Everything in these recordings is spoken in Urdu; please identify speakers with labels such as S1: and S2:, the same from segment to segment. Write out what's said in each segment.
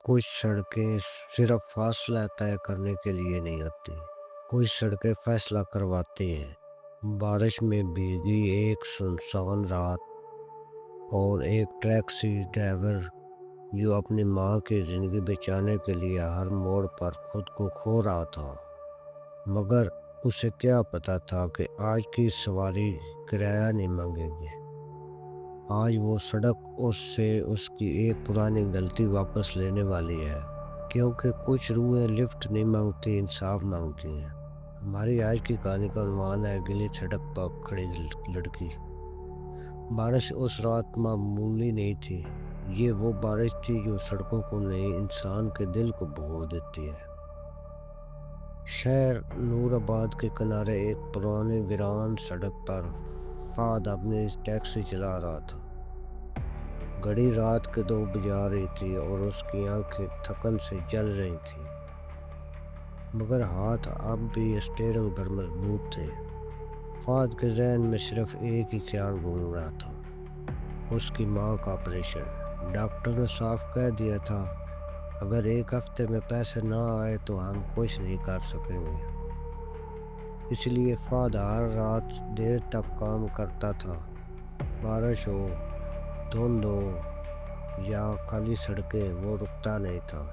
S1: کچھ سڑکیں صرف فاصلہ طے کرنے کے لیے نہیں ہوتی، کچھ سڑکیں فیصلہ کرواتی ہیں۔ بارش میں بھیگی ایک سنسان رات اور ایک ٹیکسی ڈرائیور جو اپنی ماں کی زندگی بچانے کے لیے ہر موڑ پر خود کو کھو رہا تھا، مگر اسے کیا پتا تھا کہ آج کی سواری کرایہ نہیں مانگے گی۔ آج وہ سڑک اس سے اس کی ایک پرانی غلطی واپس لینے والی ہے، کیونکہ کچھ روحیں لفٹ نہیں مانگتی، انصاف مانگتی ہیں۔ ہماری آج کی کہانی کا عنوان ہے گلی سڑک پر کھڑی لڑکی۔ بارش اس رات معمولی نہیں تھی، یہ وہ بارش تھی جو سڑکوں کو نہیں، انسان کے دل کو بھگو دیتی ہے۔ شہر نور آباد کے کنارے ایک پرانی ویران سڑک پر فہد اپنی ٹیکسی چلا رہا تھا۔ گھڑی رات کے 2 بجا رہی تھی اور اس کی آنکھیں تھکن سے جل رہی تھیں، مگر ہاتھ اب بھی اسٹیئرنگ پر مضبوط تھے۔ فہد کے ذہن میں صرف ایک ہی خیال گھوم رہا تھا، اس کی ماں کا آپریشن۔ ڈاکٹر نے صاف کہہ دیا تھا اگر 1 ہفتے میں پیسے نہ آئے تو ہم کچھ نہیں کر سکیں گے۔ اس لیے فہد ہر رات دیر تک کام کرتا تھا، بارش ہو، دھند ہو یا خالی سڑکیں، وہ رکتا نہیں تھا۔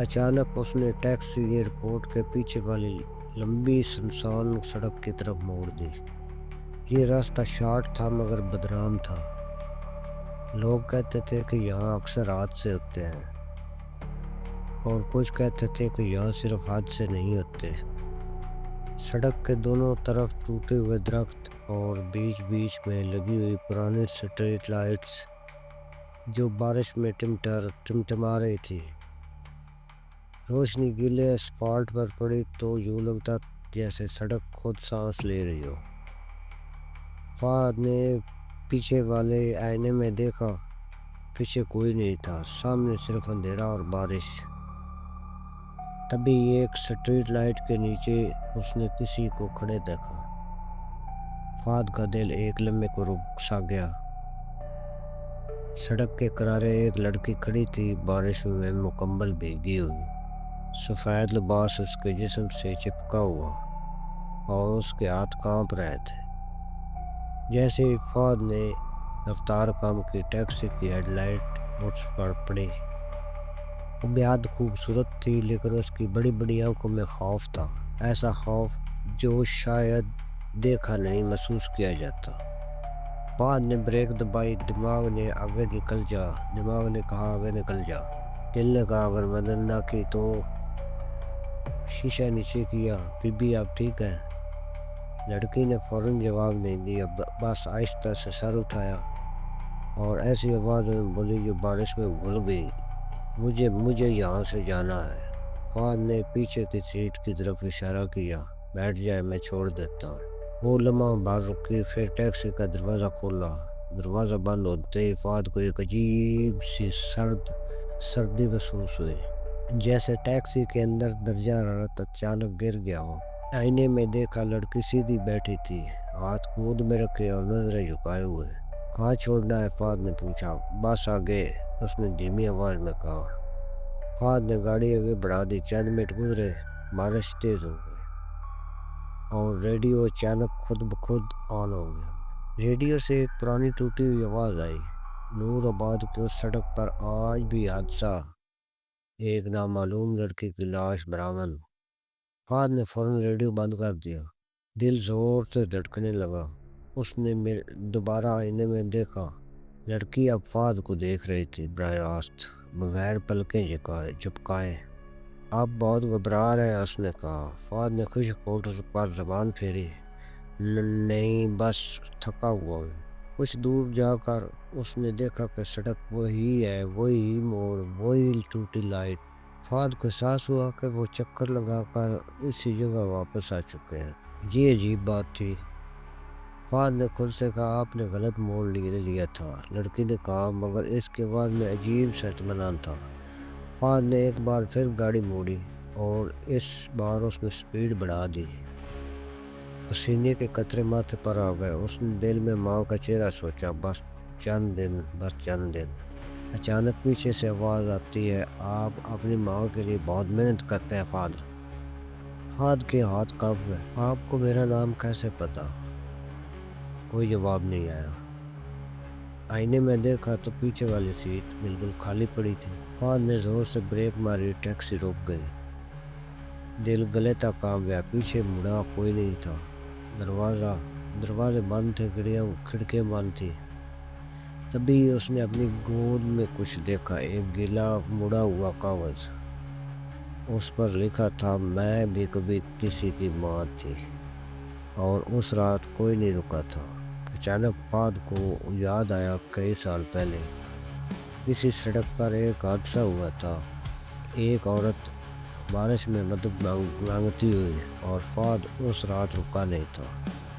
S1: اچانک اس نے ٹیکسی ایئرپورٹ کے پیچھے والی لمبی سنسان سڑک کی طرف موڑ دی۔ یہ راستہ شارٹ تھا مگر بدنام تھا۔ لوگ کہتے تھے کہ یہاں اکثر حادثے ہوتے ہیں، اور کچھ کہتے تھے کہ یہاں صرف حادثے نہیں ہوتے۔ سڑک کے دونوں طرف ٹوٹے ہوئے درخت اور بیچ بیچ میں لگی ہوئی پرانی اسٹریٹ لائٹس جو بارش میں ٹمٹما رہی تھی۔ روشنی گیلے اسفالٹ پر پڑی تو یوں لگتا جیسے سڑک خود سانس لے رہی ہو۔ فہد نے پیچھے والے آئینے میں دیکھا، پیچھے کوئی نہیں تھا، سامنے صرف اندھیرا اور بارش۔ تبھی ایک اسٹریٹ لائٹ کے نیچے اس نے کسی کو کھڑے دیکھا۔ فہد کا دل ایک لمحے کو رک سا گیا۔ سڑک کے کنارے ایک لڑکی کھڑی تھی، بارش میں مکمل بھیگی ہوئی، سفید لباس اس کے جسم سے چپکا ہوا اور اس کے ہاتھ کانپ رہے تھے۔ جیسے ہی فہد نے رفتار کم کی، ٹیکسی کی ہیڈ لائٹ اس پر پڑی۔ وہ بےحد خوبصورت تھی، لیکن اس کی بڑی بڑی آنکھوں میں خوف تھا، ایسا خوف جو شاید دیکھا نہیں محسوس کیا جاتا۔ فہد نے بریک دبائی، دماغ نے کہا آگے نکل جا۔ دل نے کہا اگر مدد نہ کی تو۔ شیشہ نیچے کیا، بی بی آپ ٹھیک ہیں؟ لڑکی نے فوراً جواب نہیں دیا، بس آہستہ سے سر اٹھایا اور ایسی آواز میں بولی جو بارش میں گھل گئی، مجھے یہاں سے جانا ہے۔ فہد نے پیچھے کی سیٹ کی طرف اشارہ کیا، بیٹھ جائے، میں چھوڑ دیتا ہوں۔ وہ لمحہ بھر رکی، پھر ٹیکسی کا دروازہ کھولا۔ دروازہ بند ہوتے ہی فہد کو ایک عجیب سی سردی محسوس ہوئی، جیسے ٹیکسی کے اندر درجہ حرارت اچانک گر گیا ہو۔ آئینے میں دیکھا، لڑکی سیدھی بیٹھی تھی، ہاتھ گود میں رکھے اور نظریں جھکائے ہوئے۔ کہاں چھوڑنا ہے؟ فہد نے پوچھا۔ بس آگے، اس نے دھیمی آواز میں کہا۔ فہد نے گاڑی آگے بڑھا دی۔ چند منٹ گزرے، بارش تیز ہو گئی اور ریڈیو اچانک خود بخود آن ہو گیا۔ ریڈیو سے ایک پرانی ٹوٹی ہوئی آواز آئی، نور آباد کی اس سڑک پر آج بھی حادثہ، ایک نامعلوم لڑکی کی لاش برآمد۔ فہد نے فوراً ریڈیو بند کر دیا، دل زور سے دھڑکنے لگا۔ اس نے دوبارہ آئینے میں دیکھا، لڑکی اب فہد کو دیکھ رہی تھی، براہ راست، بغیر پلکیں جھپکائے۔ آپ بہت گھبرا رہے ہیں، اس نے کہا۔ فہد نے خشک ہونٹوں پر زبان پھیری، نہیں، بس تھکا ہوا ہوں۔ کچھ دور جا کر اس نے دیکھا کہ سڑک وہی ہے، وہی موڑ، وہی ٹوٹی لائٹ۔ فہد کو احساس ہوا کہ وہ چکر لگا کر اسی جگہ واپس آ چکے ہیں۔ یہ عجیب بات تھی۔ فہد نے خود سے کہا آپ نے غلط موڑ لیا تھا۔ لڑکی نے کہا، مگر اس کے بعد میں عجیب سا اطمینان تھا۔ فہد نے ایک بار پھر گاڑی موڑی اور اس بار اس نے سپیڈ بڑھا دی۔ پسینے کے قطرے ماتھے پر آ گئے۔ اس نے دل میں ماں کا چہرہ سوچا، بس چند دن۔ اچانک پیچھے سے آواز آتی ہے، آپ اپنی ماں کے لیے بہت محنت کرتے ہیں فہد۔ فہد کے ہاتھ کانپ گئے۔ آپ کو میرا نام کیسے پتا؟ کوئی جواب نہیں آیا۔ آئینے میں دیکھا تو پیچھے والی سیٹ بالکل خالی پڑی تھی۔ فہد نے زور سے بریک ماری، ٹیکسی رک گئی۔ دل گلے تک کانپ گیا۔ پیچھے مڑا، کوئی نہیں تھا۔ دروازے بند تھے، کھڑکیاں بند تھی۔ تبھی اس نے اپنی گود میں کچھ دیکھا، ایک گیلا مڑا ہوا کاغذ۔ اس پر لکھا تھا، میں بھی کبھی کسی کی ماں تھی، اور اس رات کوئی نہیں رکا تھا۔ اچانک فہد کو یاد آیا، کئی سال پہلے اسی سڑک پر ایک حادثہ ہوا تھا۔ ایک عورت بارش میں مدد مانگتی ہوئی، اور فہد اس رات رکا نہیں تھا۔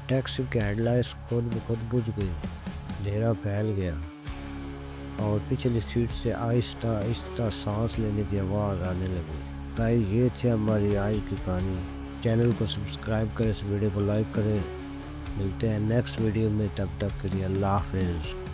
S1: ٹیکسی کی ہیڈ لائٹس خود بخود بجھ گئی، اندھیرا پھیل گیا، اور پچھلی سیٹ سے آہستہ آہستہ سانس لینے کی آواز آنے لگی۔ گائز، یہ تھی ہماری آج کی کہانی۔ چینل کو سبسکرائب کریں، اس ویڈیو کو لائک کریں۔ ملتے ہیں نیکسٹ ویڈیو میں، تب تک کے لیے اللہ حافظ۔